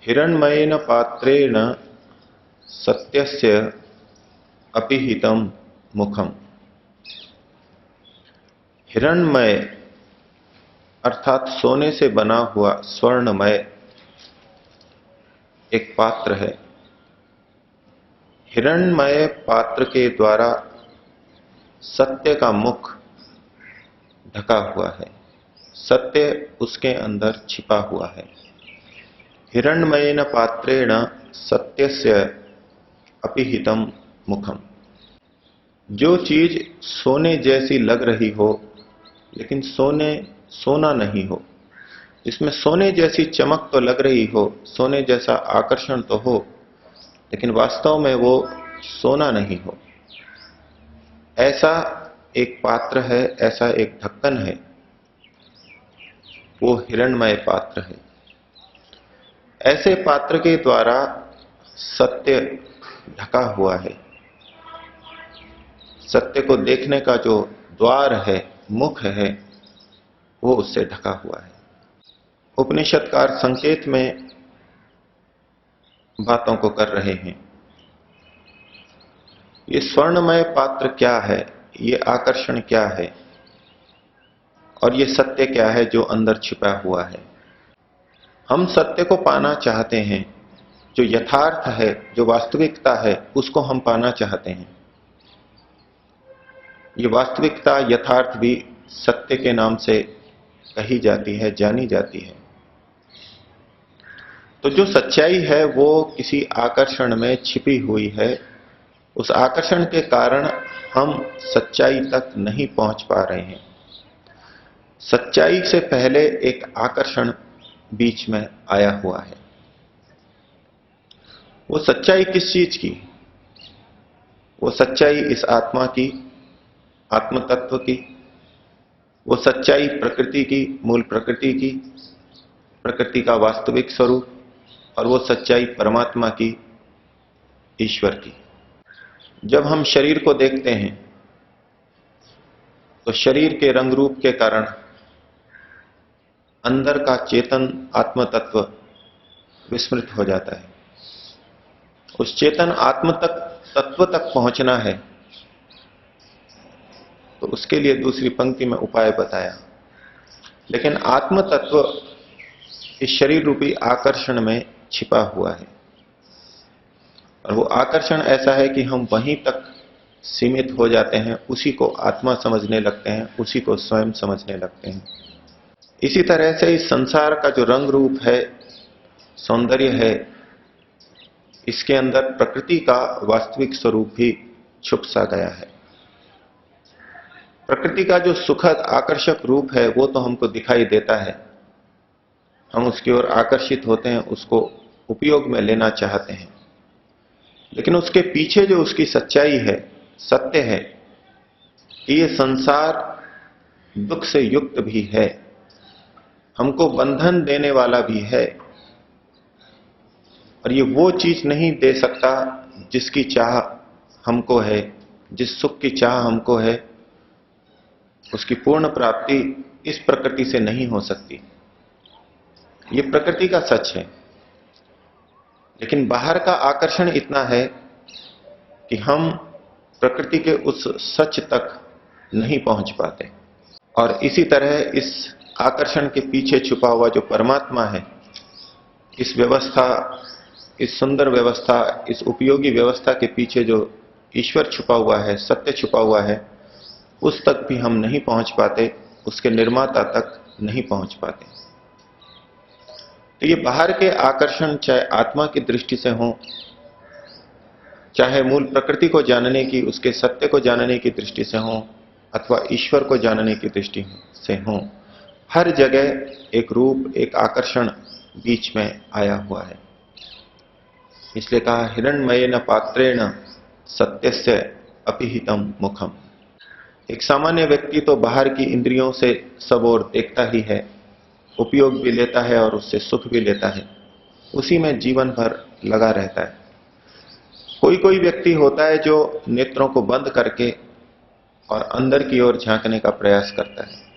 हिरण्मयेन पात्रेण सत्यस्य अपिहितं मुखम। हिरण्मय अर्थात सोने से बना हुआ स्वर्णमय एक पात्र है। हिरण्मय पात्र के द्वारा सत्य का मुख ढका हुआ है, सत्य उसके अंदर छिपा हुआ है। हिरण्मयेन पात्रेण सत्यस्य अपिहितं मुखम। जो चीज सोने जैसी लग रही हो लेकिन सोना नहीं हो, इसमें सोने जैसी चमक तो लग रही हो, सोने जैसा आकर्षण तो हो, लेकिन वास्तव में वो सोना नहीं हो, ऐसा एक पात्र है, ऐसा एक ढक्कन है, वो हिरण्मय पात्र है। ऐसे पात्र के द्वारा सत्य ढका हुआ है। सत्य को देखने का जो द्वार है, मुख है, वो उससे ढका हुआ है। उपनिषदकार संकेत में बातों को कर रहे हैं। ये स्वर्णमय पात्र क्या है, ये आकर्षण क्या है, और ये सत्य क्या है जो अंदर छिपा हुआ है। हम सत्य को पाना चाहते हैं, जो यथार्थ है, जो वास्तविकता है, उसको हम पाना चाहते हैं। ये वास्तविकता, यथार्थ भी सत्य के नाम से कही जाती है, जानी जाती है। तो जो सच्चाई है वो किसी आकर्षण में छिपी हुई है। उस आकर्षण के कारण हम सच्चाई तक नहीं पहुंच पा रहे हैं। सच्चाई से पहले एक आकर्षण बीच में आया हुआ है। वो सच्चाई किस चीज की? वो सच्चाई इस आत्मा की, आत्म तत्व की। वो सच्चाई प्रकृति की, मूल प्रकृति की, प्रकृति का वास्तविक स्वरूप। और वो सच्चाई परमात्मा की, ईश्वर की। जब हम शरीर को देखते हैं तो शरीर के रंग रूप के कारण अंदर का चेतन आत्म तत्व विस्मृत हो जाता है। उस चेतन आत्म तत्व तक पहुंचना है तो उसके लिए दूसरी पंक्ति में उपाय बताया। लेकिन आत्म तत्व इस शरीर रूपी आकर्षण में छिपा हुआ है, और वो आकर्षण ऐसा है कि हम वहीं तक सीमित हो जाते हैं, उसी को आत्मा समझने लगते हैं, उसी को स्वयं समझने लगते हैं। इसी तरह से इस संसार का जो रंग रूप है, सौंदर्य है, इसके अंदर प्रकृति का वास्तविक स्वरूप भी छुप सा गया है। प्रकृति का जो सुखद आकर्षक रूप है वो तो हमको दिखाई देता है, हम उसकी ओर आकर्षित होते हैं, उसको उपयोग में लेना चाहते हैं। लेकिन उसके पीछे जो उसकी सच्चाई है, सत्य है कि ये संसार दुख से युक्त भी है, हमको बंधन देने वाला भी है, और ये वो चीज नहीं दे सकता जिसकी चाह हमको है, जिस सुख की चाह हमको है, उसकी पूर्ण प्राप्ति इस प्रकृति से नहीं हो सकती। ये प्रकृति का सच है। लेकिन बाहर का आकर्षण इतना है कि हम प्रकृति के उस सच तक नहीं पहुंच पाते। और इसी तरह इस आकर्षण के पीछे छुपा हुआ जो परमात्मा है, इस व्यवस्था, इस सुंदर व्यवस्था, इस उपयोगी व्यवस्था के पीछे जो ईश्वर छुपा हुआ है, सत्य छुपा हुआ है, उस तक भी हम नहीं पहुंच पाते, उसके निर्माता तक नहीं पहुंच पाते। तो ये बाहर के आकर्षण चाहे आत्मा की दृष्टि से हो, चाहे मूल प्रकृति को जानने की, उसके सत्य को जानने की दृष्टि से हो, अथवा ईश्वर को जानने की दृष्टि से हो, हर जगह एक रूप, एक आकर्षण बीच में आया हुआ है। इसलिए कहा हिरण्मयेन पात्रेण सत्यस्य अपिहितं मुखम। एक सामान्य व्यक्ति तो बाहर की इंद्रियों से सब ओर देखता ही है, उपयोग भी लेता है और उससे सुख भी लेता है, उसी में जीवन भर लगा रहता है। कोई कोई व्यक्ति होता है जो नेत्रों को बंद करके और अंदर की ओर झांकने का प्रयास करता है।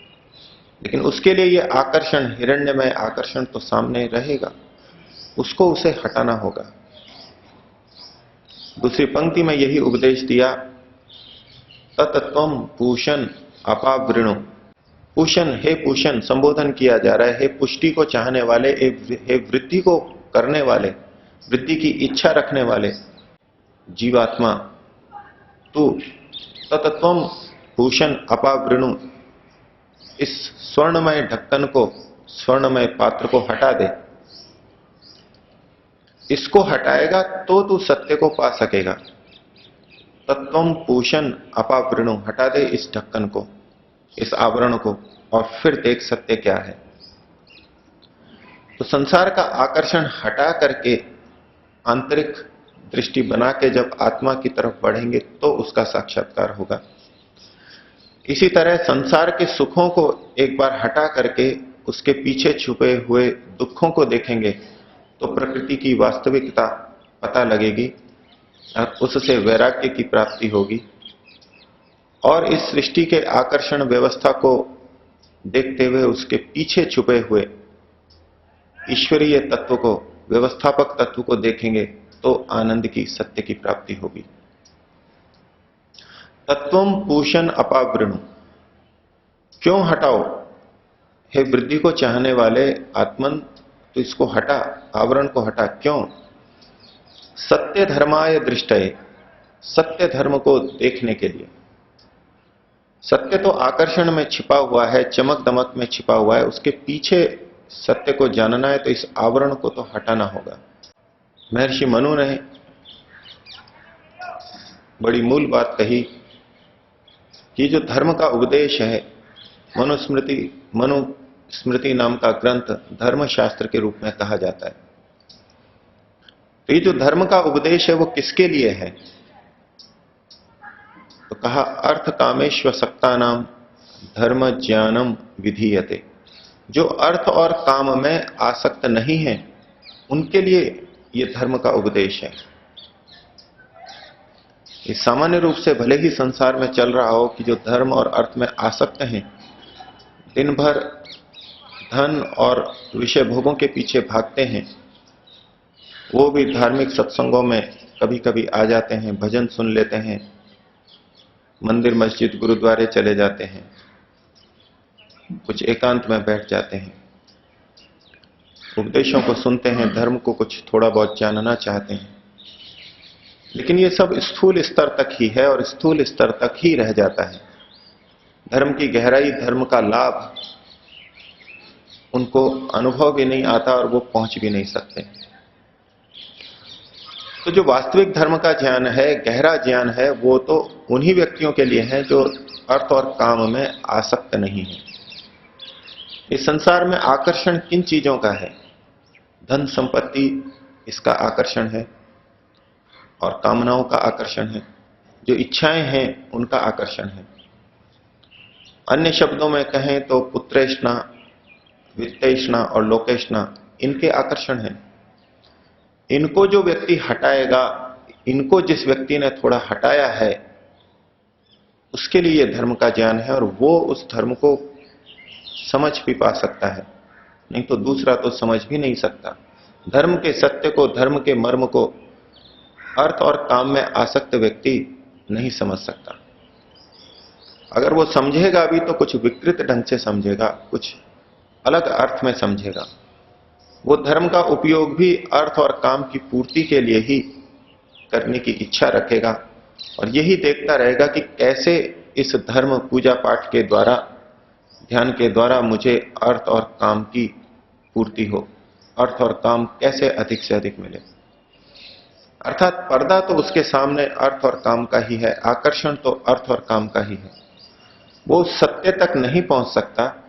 लेकिन उसके लिए यह आकर्षण, हिरण्यमय आकर्षण तो सामने रहेगा, उसको उसे हटाना होगा। दूसरी पंक्ति में यही उपदेश दिया, तत्त्वम पूषण अपावृणु। पूषण, हे पूषण संबोधन किया जा रहा है, हे पुष्टि को चाहने वाले, हे वृद्धि को करने वाले, वृद्धि की इच्छा रखने वाले जीवात्मा, तू तत्त्वम भूषण अपावृणु, इस स्वर्णमय ढक्कन को, स्वर्णमय पात्र को हटा दे। इसको हटाएगा तो तू सत्य को पा सकेगा। तत्वम पूषण अपावृणु, हटा दे इस ढक्कन को, इस आवरण को, और फिर देख सत्य क्या है। तो संसार का आकर्षण हटा करके आंतरिक दृष्टि बना के जब आत्मा की तरफ बढ़ेंगे तो उसका साक्षात्कार होगा। इसी तरह संसार के सुखों को एक बार हटा करके उसके पीछे छुपे हुए दुखों को देखेंगे तो प्रकृति की वास्तविकता पता लगेगी और उससे वैराग्य की प्राप्ति होगी। और इस सृष्टि के आकर्षण व्यवस्था को देखते हुए उसके पीछे छुपे हुए ईश्वरीय तत्व को, व्यवस्थापक तत्व को देखेंगे तो आनंद की, सत्य की प्राप्ति होगी। तत्वम पूषण अपावृणु, क्यों हटाओ हे वृद्धि को चाहने वाले आत्मन, तो इसको हटा, आवरण को हटा। क्यों? सत्य धर्माय दृष्टये, सत्य धर्म को देखने के लिए। सत्य तो आकर्षण में छिपा हुआ है, चमक दमक में छिपा हुआ है, उसके पीछे सत्य को जानना है तो इस आवरण को तो हटाना होगा। महर्षि मनु ने बड़ी मूल बात कही कि जो धर्म का उपदेश है, मनुस्मृति नाम का ग्रंथ धर्मशास्त्र के रूप में कहा जाता है। तो ये जो धर्म का उपदेश है वो किसके लिए है? तो कहा, अर्थ कामेश्व सक्ता नाम धर्म ज्ञानम विधीयते। जो अर्थ और काम में आसक्त नहीं है उनके लिए ये धर्म का उपदेश है। ये सामान्य रूप से भले ही संसार में चल रहा हो कि जो धर्म और अर्थ में आसक्त हैं, दिन भर धन और विषय भोगों के पीछे भागते हैं, वो भी धार्मिक सत्संगों में कभी कभी आ जाते हैं, भजन सुन लेते हैं, मंदिर मस्जिद गुरुद्वारे चले जाते हैं, कुछ एकांत में बैठ जाते हैं, उपदेशों को सुनते हैं, धर्म को कुछ थोड़ा बहुत जानना चाहते हैं, लेकिन ये सब स्थूल स्तर तक ही है और स्थूल स्तर तक ही रह जाता है। धर्म की गहराई, धर्म का लाभ उनको अनुभव भी नहीं आता और वो पहुंच भी नहीं सकते। तो जो वास्तविक धर्म का ज्ञान है, गहरा ज्ञान है, वो तो उन्हीं व्यक्तियों के लिए है जो अर्थ और काम में आसक्त नहीं है। इस संसार में आकर्षण किन चीजों का है? धन संपत्ति इसका आकर्षण है और कामनाओं का आकर्षण है, जो इच्छाएं हैं उनका आकर्षण है। अन्य शब्दों में कहें तो पुत्रेष्णा, वित्तेष्णा और लोकेष्णा इनके आकर्षण हैं। इनको जो व्यक्ति हटाएगा, इनको जिस व्यक्ति ने थोड़ा हटाया है, उसके लिए यह धर्म का ज्ञान है और वो उस धर्म को समझ भी पा सकता है, नहीं तो दूसरा तो समझ भी नहीं सकता। धर्म के सत्य को, धर्म के मर्म को अर्थ और काम में आसक्त व्यक्ति नहीं समझ सकता। अगर वो समझेगा भी तो कुछ विकृत ढंग से समझेगा, कुछ अलग अर्थ में समझेगा। वो धर्म का उपयोग भी अर्थ और काम की पूर्ति के लिए ही करने की इच्छा रखेगा और यही देखता रहेगा कि कैसे इस धर्म पूजा पाठ के द्वारा, ध्यान के द्वारा मुझे अर्थ और काम की पूर्ति हो, अर्थ और काम कैसे अधिक से अधिक मिले। अर्थात पर्दा तो उसके सामने अर्थ और काम का ही है, आकर्षण तो अर्थ और काम का ही है। वो सत्य तक नहीं पहुंच सकता,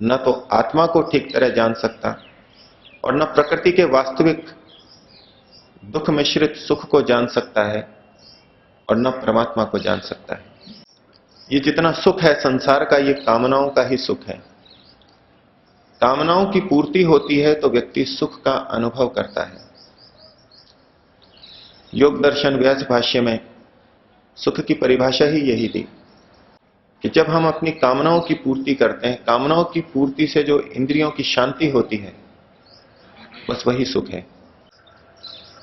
न तो आत्मा को ठीक तरह जान सकता और न प्रकृति के वास्तविक दुख मिश्रित सुख को जान सकता है और न परमात्मा को जान सकता है। ये जितना सुख है संसार का, ये कामनाओं का ही सुख है। कामनाओं की पूर्ति होती है तो व्यक्ति सुख का अनुभव करता है। योग दर्शन व्यास भाष्य में सुख की परिभाषा ही यही दी। कि जब हम अपनी कामनाओं की पूर्ति करते हैं, कामनाओं की पूर्ति से जो इंद्रियों की शांति होती है, बस वही सुख है।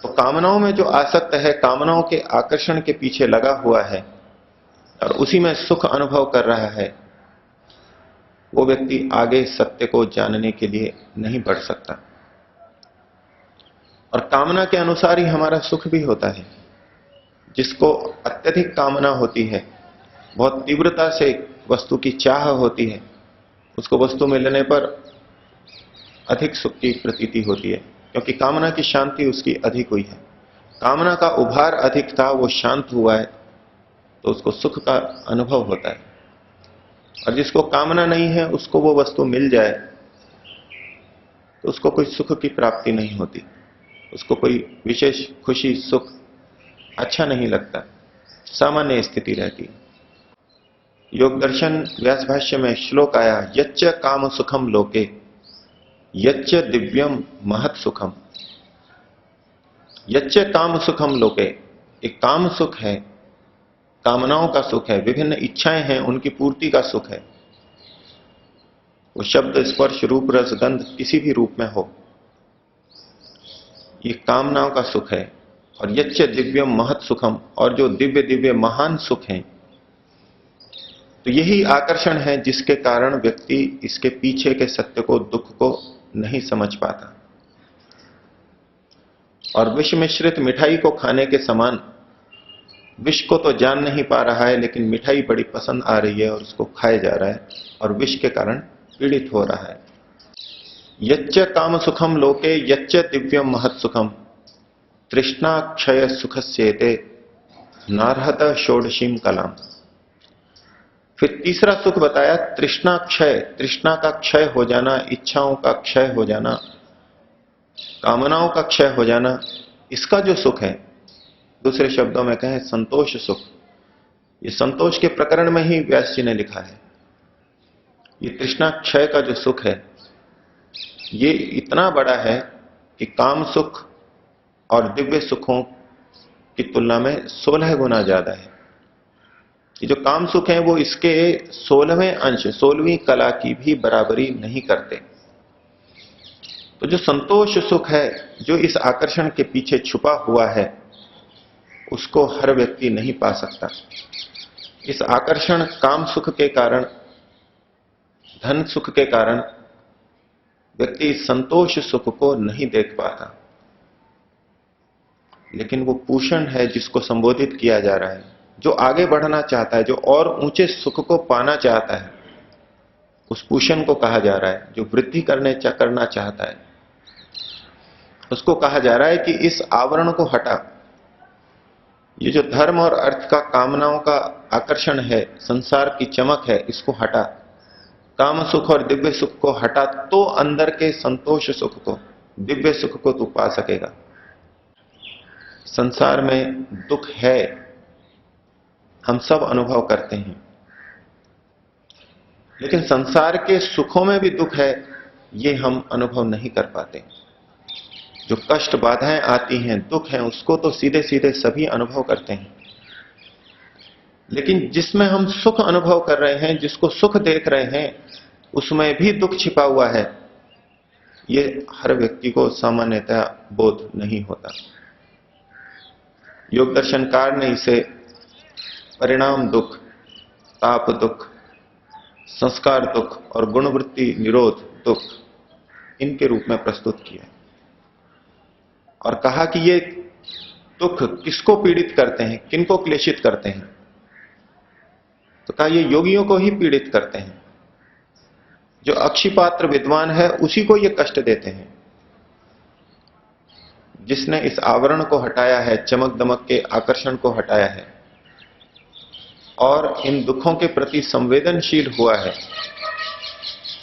तो कामनाओं में जो आसक्त है, कामनाओं के आकर्षण के पीछे लगा हुआ है और उसी में सुख अनुभव कर रहा है, वो व्यक्ति आगे सत्य को जानने के लिए नहीं बढ़ सकता। और कामना के अनुसार ही हमारा सुख भी होता है। जिसको अत्यधिक कामना होती है, बहुत तीव्रता से वस्तु की चाह होती है, उसको वस्तु मिलने पर अधिक सुख की प्रतीति होती है, क्योंकि कामना की शांति उसकी अधिक हुई है। कामना का उभार अधिक था, वो शांत हुआ है, तो उसको सुख का अनुभव होता है। और जिसको कामना नहीं है, उसको वो वस्तु मिल जाए तो उसको कोई सुख की प्राप्ति नहीं होती, उसको कोई विशेष खुशी सुख अच्छा नहीं लगता, सामान्य स्थिति रहती है। योग दर्शन व्यास भाष्य में श्लोक आया, यच्च काम सुखम लोके यच्च दिव्यम महत सुखम। यच्च काम सुखम लोके, एक काम सुख है, कामनाओं का सुख है, विभिन्न इच्छाएं हैं, उनकी पूर्ति का सुख है। वो शब्द स्पर्श रूप रस गंध किसी भी रूप में हो, ये कामनाओं का सुख है। और यच्च दिव्यम महत सुखम, और जो दिव्य दिव्य महान सुख हैं, तो यही आकर्षण है जिसके कारण व्यक्ति इसके पीछे के सत्य को, दुख को नहीं समझ पाता। और विष मिश्रित मिठाई को खाने के समान विष को तो जान नहीं पा रहा है, लेकिन मिठाई बड़ी पसंद आ रही है और उसको खाया जा रहा है और विष के कारण पीड़ित हो रहा है। यच्च काम सुखम लोके यच्च दिव्यम महत सुखम तृष्णा क्षय सुखस्येते नारहत षोडशीम कलाम। फिर तीसरा सुख बताया, तृष्णा क्षय, तृष्णा का क्षय हो जाना, इच्छाओं का क्षय हो जाना, कामनाओं का क्षय हो जाना, इसका जो सुख है, दूसरे शब्दों में कहें संतोष सुख। ये संतोष के प्रकरण में ही व्यास जी ने लिखा है। ये तृष्णा क्षय का जो सुख है, ये इतना बड़ा है कि काम सुख और दिव्य सुखों की तुलना में 16 गुना ज्यादा है। ये जो काम सुख है वो इसके 16वें अंश, 16वीं कला की भी बराबरी नहीं करते। तो जो संतोष सुख है, जो इस आकर्षण के पीछे छुपा हुआ है, उसको हर व्यक्ति नहीं पा सकता। इस आकर्षण काम सुख के कारण, धन सुख के कारण व्यक्ति संतोष सुख को नहीं देख पाता। लेकिन वो पूषण है जिसको संबोधित किया जा रहा है, जो आगे बढ़ना चाहता है, जो और ऊंचे सुख को पाना चाहता है, उस पूषण को कहा जा रहा है। जो वृद्धि करना चाहता है, उसको कहा जा रहा है कि इस आवरण को हटा। ये जो धर्म और अर्थ का, कामनाओं का आकर्षण है, संसार की चमक है, इसको हटा। काम सुख और दिव्य सुख को हटा, तो अंदर के संतोष सुख को, दिव्य सुख को तू पा सकेगा। संसार में दुख है, हम सब अनुभव करते हैं, लेकिन संसार के सुखों में भी दुख है, ये हम अनुभव नहीं कर पाते। जो कष्ट बाधाएं आती हैं, दुख हैं, उसको तो सीधे सीधे सभी अनुभव करते हैं, लेकिन जिसमें हम सुख अनुभव कर रहे हैं, जिसको सुख देख रहे हैं, उसमें भी दुख छिपा हुआ है, ये हर व्यक्ति को सामान्यतः बोध नहीं होता। योग दर्शनकार ने इसे परिणाम दुख, ताप दुख, संस्कार दुख और गुणवृत्ति निरोध दुख, इनके रूप में प्रस्तुत किया और कहा कि ये दुख किसको पीड़ित करते हैं, किनको क्लेशित करते हैं। तो कहा ये योगियों को ही पीड़ित करते हैं। जो अक्षिपात्र विद्वान है, उसी को ये कष्ट देते हैं। जिसने इस आवरण को हटाया है, चमक दमक के आकर्षण को हटाया है और इन दुखों के प्रति संवेदनशील हुआ है,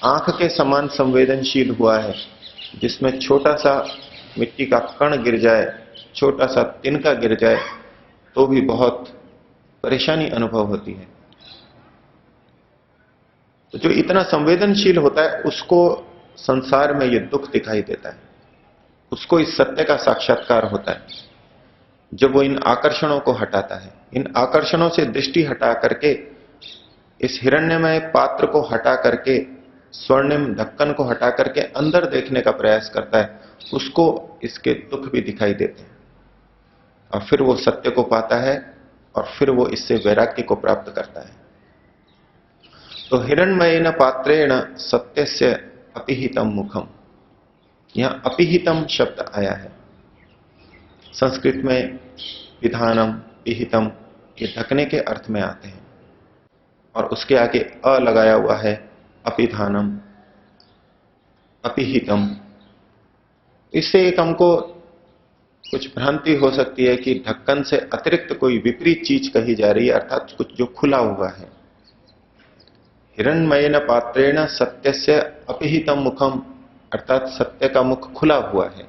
आंख के समान संवेदनशील हुआ है, जिसमें छोटा सा मिट्टी का कण गिर जाए, छोटा सा तिनका गिर जाए, तो भी बहुत परेशानी अनुभव होती है। तो जो इतना संवेदनशील होता है, उसको संसार में ये दुख दिखाई देता है, उसको इस सत्य का साक्षात्कार होता है जब वो इन आकर्षणों को हटाता है। इन आकर्षणों से दृष्टि हटा करके इस हिरण्यमय पात्र को हटा करके, स्वर्णिम ढक्कन को हटा करके अंदर देखने का प्रयास करता है, उसको इसके दुख भी दिखाई देते हैं और फिर वो सत्य को पाता है और फिर वो इससे वैराग्य को प्राप्त करता है। तो हिरण्मयेन पात्रेण सत्यस्य अपिहितम मुखम, यहां अपिहितम शब्द आया है। संस्कृत में पिधानम, पिहितम ये ढकने के अर्थ में आते हैं और उसके आगे अ लगाया हुआ है, अपिधानम, अपिहितम। इससे एक हमको कुछ भ्रांति हो सकती है कि ढक्कन से अतिरिक्त कोई विपरीत चीज कही जा रही है, अर्थात कुछ जो खुला हुआ है। हिरण्मयेन पात्रेण सत्यस्य अपिहितम मुखम, अर्थात सत्य का मुख खुला हुआ है,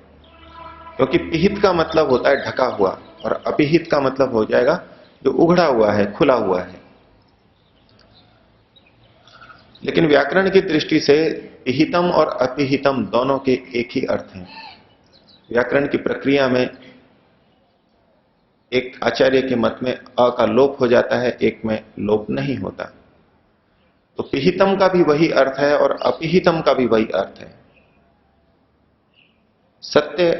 क्योंकि पिहित का मतलब होता है ढका हुआ और अपिहित का मतलब हो जाएगा जो उघड़ा हुआ है, खुला हुआ है। लेकिन व्याकरण की दृष्टि से पिहितम और अपिहितम दोनों के एक ही अर्थ हैं। व्याकरण की प्रक्रिया में एक आचार्य के मत में अ का लोप हो जाता है, एक में लोप नहीं होता। तो पिहितम का भी वही अर्थ है और अपिहितम का भी वही अर्थ है। सत्य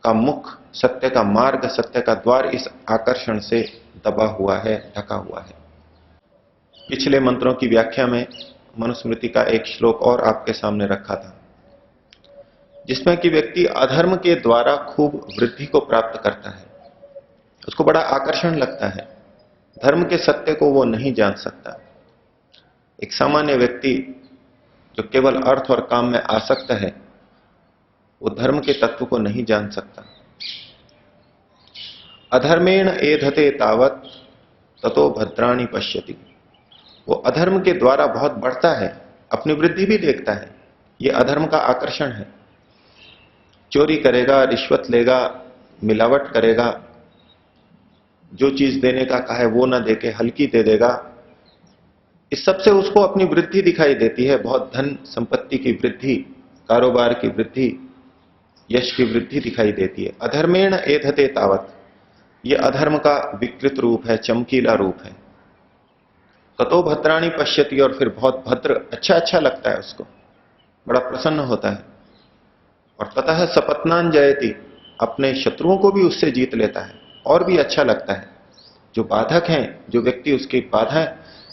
का मुख, सत्य का मार्ग, सत्य का द्वार इस आकर्षण से दबा हुआ है, ढका हुआ है। पिछले मंत्रों की व्याख्या में मनुस्मृति का एक श्लोक और आपके सामने रखा था, जिसमें कि व्यक्ति अधर्म के द्वारा खूब वृद्धि को प्राप्त करता है, उसको बड़ा आकर्षण लगता है, धर्म के सत्य को वो नहीं जान सकता। एक सामान्य व्यक्ति जो केवल अर्थ और काम में आसक्त है, वो धर्म के तत्व को नहीं जान सकता। अधर्मेण एधते तावत ततो भद्राणि पश्यति, वो अधर्म के द्वारा बहुत बढ़ता है, अपनी वृद्धि भी देखता है। ये अधर्म का आकर्षण है। चोरी करेगा, रिश्वत लेगा, मिलावट करेगा, जो चीज देने का कहा है वो ना देके हल्की दे देगा, इस सब से उसको अपनी वृद्धि दिखाई देती है। बहुत धन संपत्ति की वृद्धि, कारोबार की वृद्धि, यश की वृद्धि दिखाई देती है। अधर्मेण एधते तावत, यह अधर्म का विकृत रूप है, चमकीला रूप है। ततो भद्राणि पश्यति, और फिर बहुत भद्र, अच्छा अच्छा लगता है उसको, बड़ा प्रसन्न होता है। और ततः सपत्नान जयति, अपने शत्रुओं को भी उससे जीत लेता है और भी अच्छा लगता है। जो बाधक हैं, जो व्यक्ति उसकी बाधा,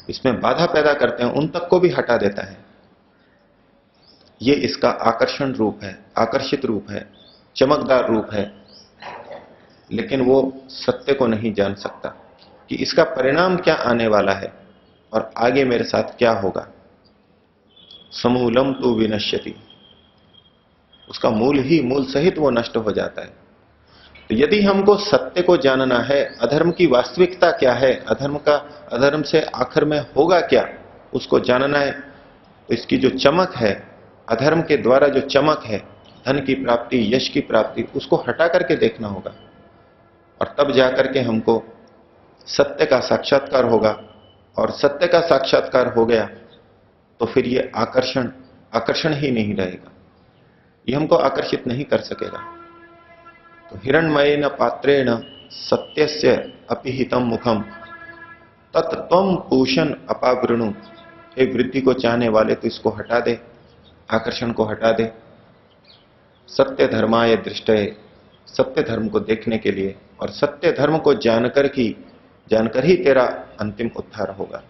इसमें बाधा पैदा करते हैं, उन तक को भी हटा देता है। ये इसका आकर्षण रूप है, आकर्षित रूप है, चमकदार रूप है। लेकिन वो सत्य को नहीं जान सकता कि इसका परिणाम क्या आने वाला है और आगे मेरे साथ क्या होगा। समूलम तु विनश्यति, उसका मूल ही मूल सहित वो नष्ट हो जाता है। तो यदि हमको सत्य को जानना है, अधर्म की वास्तविकता क्या है, अधर्म से आखिर में होगा क्या, उसको जानना है, तो इसकी जो चमक है, अधर्म के द्वारा जो चमक है, धन की प्राप्ति, यश की प्राप्ति, उसको हटा करके देखना होगा। और तब जाकर के हमको सत्य का साक्षात्कार होगा। और सत्य का साक्षात्कार हो गया तो फिर ये आकर्षण ही नहीं रहेगा, ये हमको आकर्षित नहीं कर सकेगा। तो हिरण्मयेन पात्रेण सत्यस्य अपिहितम मुखम तत्त्वम पूषण अपावृणु, हे वृद्धि को चाहने वाले तो इसको हटा दे, आकर्षण को हटा दे। सत्य धर्माय दृष्टये, सत्य धर्म को देखने के लिए, और सत्य धर्म को जानकर ही तेरा अंतिम उद्धार होगा।